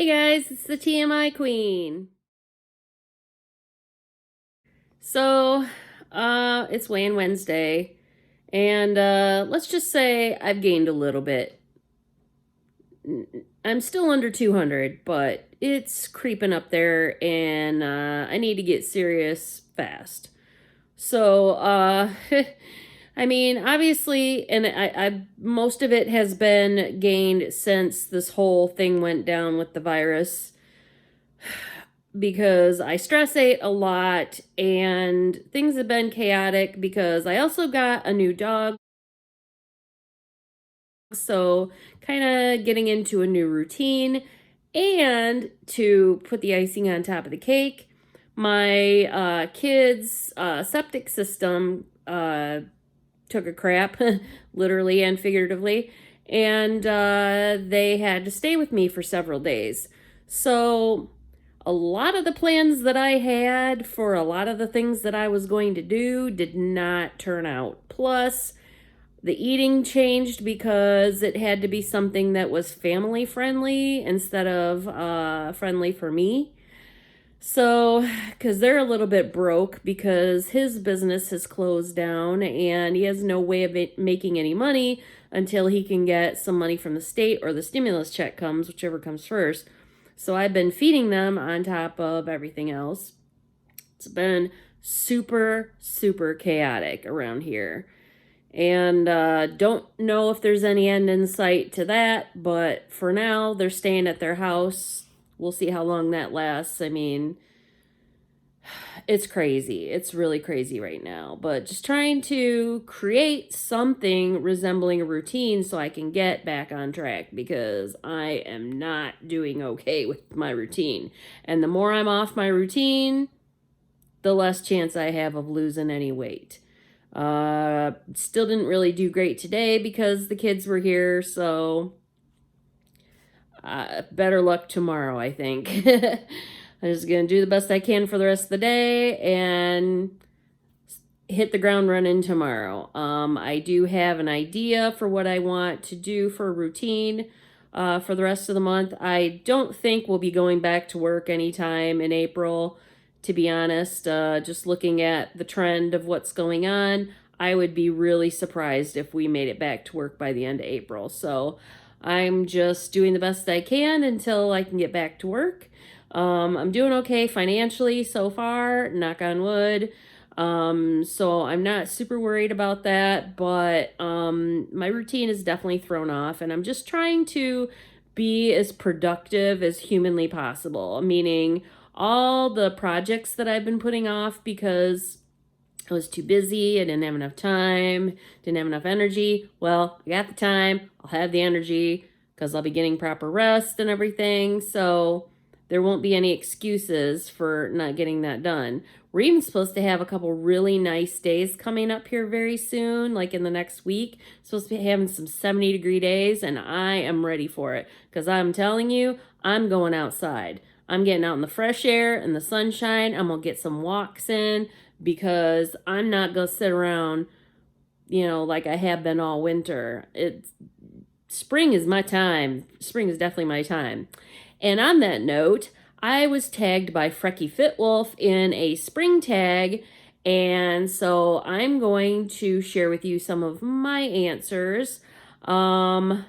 Hey guys, it's the TMI Queen. So, it's Weighing Wednesday, and let's just say I've gained a little bit. I'm still under 200, but it's creeping up there, and I need to get serious fast. So, I mean, obviously, and I most of it has been gained since this whole thing went down with the virus, because I stress ate a lot and things have been chaotic because I also got a new dog. So, kind of getting into a new routine. And to put the icing on top of the cake, my kids' septic system took a crap, literally and figuratively. And they had to stay with me for several days. So, a lot of the plans that I had for a lot of the things that I was going to do did not turn out. Plus, the eating changed because it had to be something that was family friendly instead of friendly for me. So, because they're a little bit broke because his business has closed down and he has no way of making any money until he can get some money from the state or the stimulus check comes, whichever comes first. So I've been feeding them on top of everything else. It's been super, super chaotic around here. And don't know if there's any end in sight to that, but for now, they're staying at their house. We'll see how long that lasts. I mean, it's crazy. It's really crazy right now. But just trying to create something resembling a routine so I can get back on track because I am not doing okay with my routine. And the more I'm off my routine, the less chance I have of losing any weight. Still didn't really do great today because the kids were here, so better luck tomorrow, I think. I'm just gonna do the best I can for the rest of the day and hit the ground running tomorrow. I do have an idea for what I want to do for a routine for the rest of the month. I don't think we'll be going back to work anytime in April, to be honest. Just looking at the trend of what's going on, I would be really surprised if we made it back to work by the end of April. So I'm just doing the best I can until I can get back to work. I'm doing okay financially so far, knock on wood. So I'm not super worried about that, but my routine is definitely thrown off, and I'm just trying to be as productive as humanly possible, meaning all the projects that I've been putting off because I was too busy, I didn't have enough time, didn't have enough energy. Well, I got the time, I'll have the energy because I'll be getting proper rest and everything. So there won't be any excuses for not getting that done. We're even supposed to have a couple really nice days coming up here very soon, like in the next week. Supposed to be having some 70-degree days, and I am ready for it because I'm telling you, I'm going outside. I'm getting out in the fresh air and the sunshine. I'm going to get some walks in because I'm not going to sit around, like I have been all winter. Spring is my time. Spring is definitely my time. And on that note, I was tagged by Frecky Fitwolf in a spring tag, and so I'm going to share with you some of my answers. I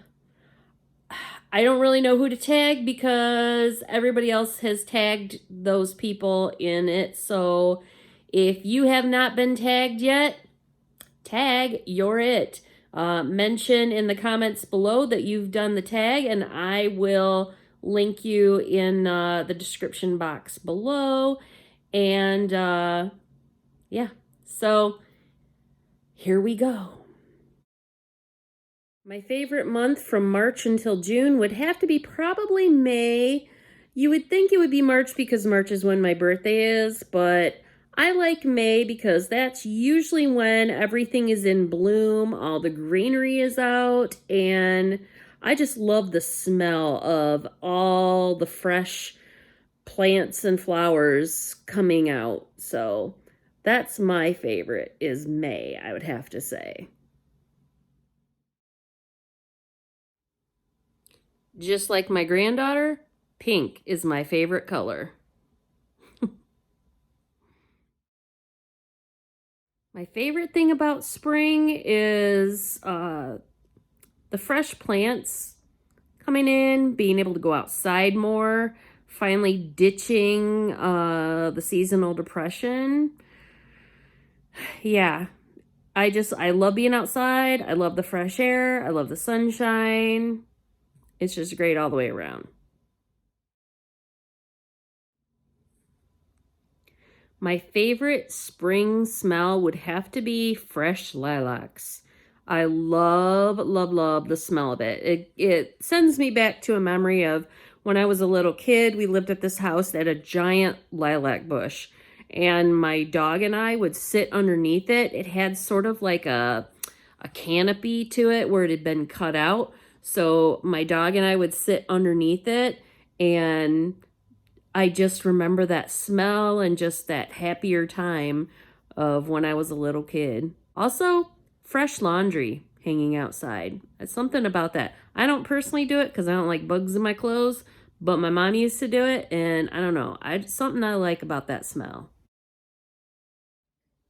don't really know who to tag because everybody else has tagged those people in it. So if you have not been tagged yet, tag, you're it. Mention in the comments below that you've done the tag, and I will link you in the description box below. And yeah, so here we go. My favorite month from March until June would have to be probably May. You would think it would be March because March is when my birthday is, but I like May because that's usually when everything is in bloom, all the greenery is out, and I just love the smell of all the fresh plants and flowers coming out. So that's my favorite, is May, I would have to say. Just like my granddaughter, Pink is my favorite color. My favorite thing about spring is the fresh plants coming in, being able to go outside more, finally ditching the seasonal depression. Yeah, I love being outside. I love the fresh air. I love the sunshine. It's just great all the way around. My favorite spring smell would have to be fresh lilacs. I love, love, love the smell of it. It sends me back to a memory of when I was a little kid. We lived at this house that had a giant lilac bush, and my dog and I would sit underneath it. It had sort of like a canopy to it where it had been cut out. So my dog and I would sit underneath it, and I just remember that smell and just that happier time of when I was a little kid. Also, fresh laundry hanging outside. It's something about that. I don't personally do it because I don't like bugs in my clothes, but my mom used to do it, and I don't know. Something I like about that smell.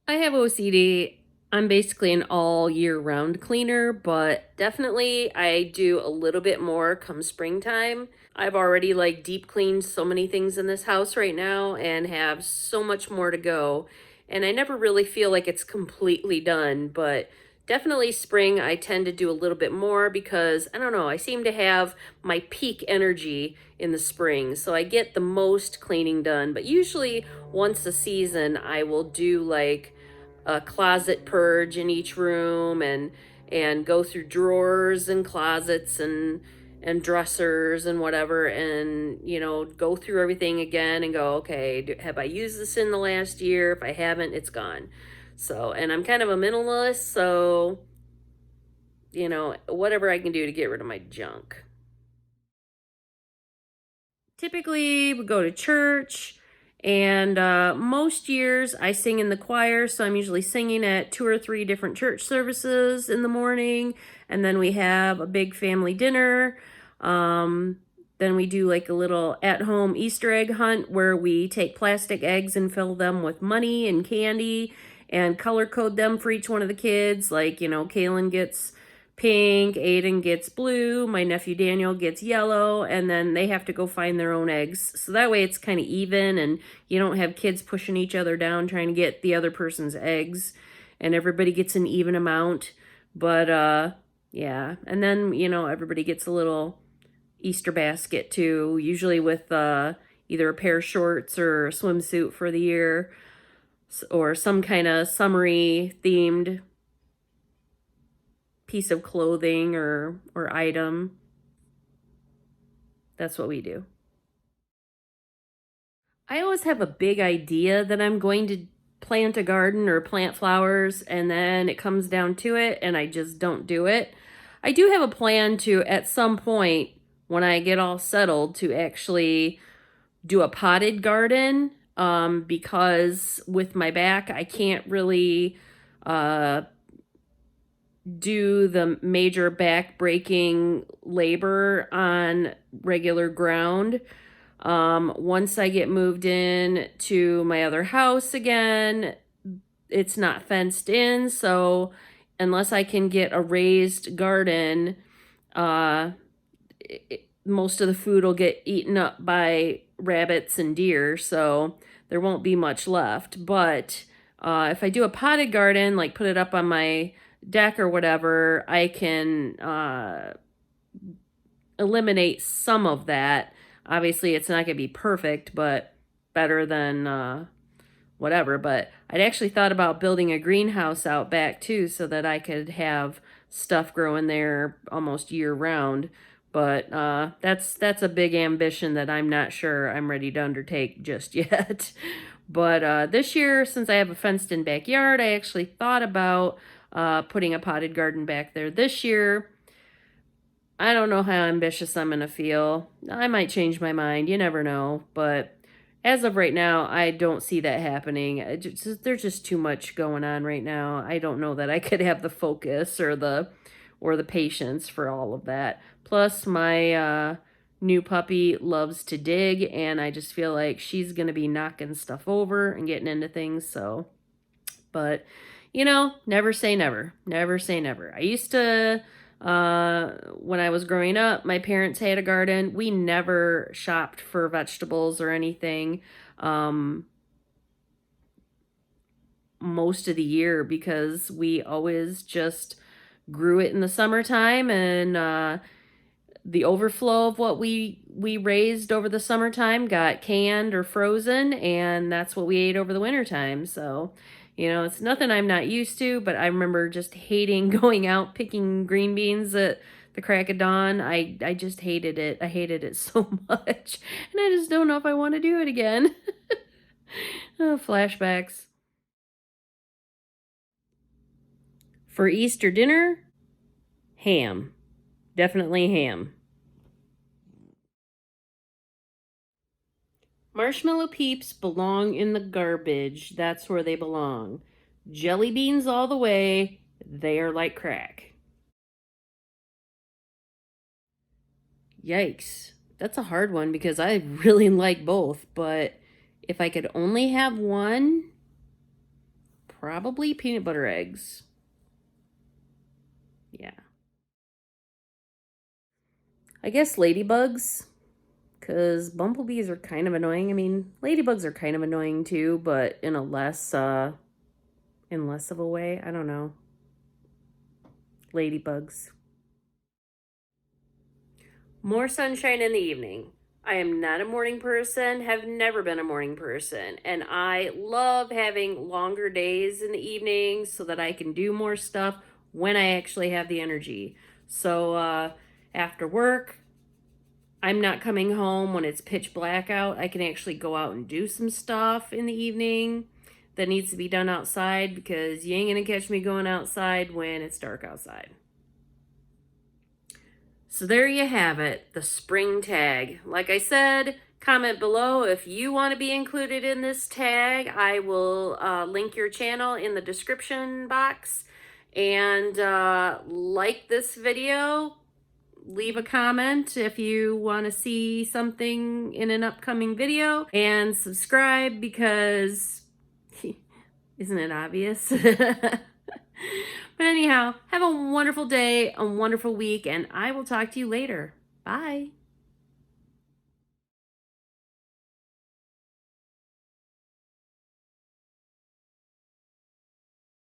I have OCD. I'm basically an all year round cleaner, but definitely I do a little bit more come springtime. I've already like deep cleaned so many things in this house right now and have so much more to go. And I never really feel like it's completely done, but definitely spring I tend to do a little bit more because I don't know, I seem to have my peak energy in the spring. So I get the most cleaning done, but usually once a season I will do like a closet purge in each room and go through drawers and closets and dressers and whatever, and go through everything again and go, okay, have I used this in the last year? If I haven't, it's gone. So, and I'm kind of a minimalist, so whatever I can do to get rid of my junk. Typically we go to church, and most years I sing in the choir, so I'm usually singing at 2 or 3 different church services in the morning, and then we have a big family dinner. Then we do like a little at-home Easter egg hunt where we take plastic eggs and fill them with money and candy and color code them for each one of the kids. Like, Kaylin gets pink, Aiden gets blue, my nephew Daniel gets yellow, and then they have to go find their own eggs. So that way it's kind of even and you don't have kids pushing each other down trying to get the other person's eggs, and everybody gets an even amount. But yeah, and then everybody gets a little Easter basket too, usually with either a pair of shorts or a swimsuit for the year or some kind of summery themed piece of clothing or item. That's what we do. I always have a big idea that I'm going to plant a garden or plant flowers, and then it comes down to it and I just don't do it. I do have a plan to, at some point, when I get all settled, to actually do a potted garden, because with my back, I can't really uh, do the major back breaking labor on regular ground. Once I get moved in to my other house again, it's not fenced in, so unless I can get a raised garden, uh, most of the food will get eaten up by rabbits and deer, so there won't be much left. But if I do a potted garden, like put it up on my deck or whatever, I can eliminate some of that. Obviously, it's not going to be perfect, but better than whatever. But I'd actually thought about building a greenhouse out back too, so that I could have stuff growing there almost year round. But that's a big ambition that I'm not sure I'm ready to undertake just yet. But this year, since I have a fenced-in backyard, I actually thought about putting a potted garden back there this year. I don't know how ambitious I'm going to feel. I might change my mind. You never know. But as of right now, I don't see that happening. There's just too much going on right now. I don't know that I could have the focus or the patience for all of that. Plus, my new puppy loves to dig, and I just feel like she's going to be knocking stuff over and getting into things. So, but you know, never say never. Never say never. I used to, when I was growing up, my parents had a garden. We never shopped for vegetables or anything most of the year because we always just grew it in the summertime, and the overflow of what we raised over the summertime got canned or frozen, and that's what we ate over the wintertime. So, you know, it's nothing I'm not used to, but I remember just hating going out picking green beans at the crack of dawn. I just hated it. I hated it so much, and I just don't know if I want to do it again. Oh, flashbacks. For Easter dinner, ham. Definitely ham. Marshmallow Peeps belong in the garbage. That's where they belong. Jelly beans all the way. They are like crack. Yikes. That's a hard one because I really like both, but if I could only have one, probably peanut butter eggs. Yeah. I guess ladybugs, because bumblebees are kind of annoying. I mean, ladybugs are kind of annoying too, but in less of a way. I don't know. Ladybugs. More sunshine in the evening. I am not a morning person, have never been a morning person, and I love having longer days in the evenings so that I can do more stuff when I actually have the energy. So after work, I'm not coming home when it's pitch black out. I can actually go out and do some stuff in the evening that needs to be done outside because you ain't gonna catch me going outside when it's dark outside. So there you have it, the spring tag. Like I said, comment below if you want to be included in this tag. I will link your channel in the description box. And like this video, leave a comment if you want to see something in an upcoming video, and subscribe because isn't it obvious? But anyhow, have a wonderful day, a wonderful week, and I will talk to you later. Bye.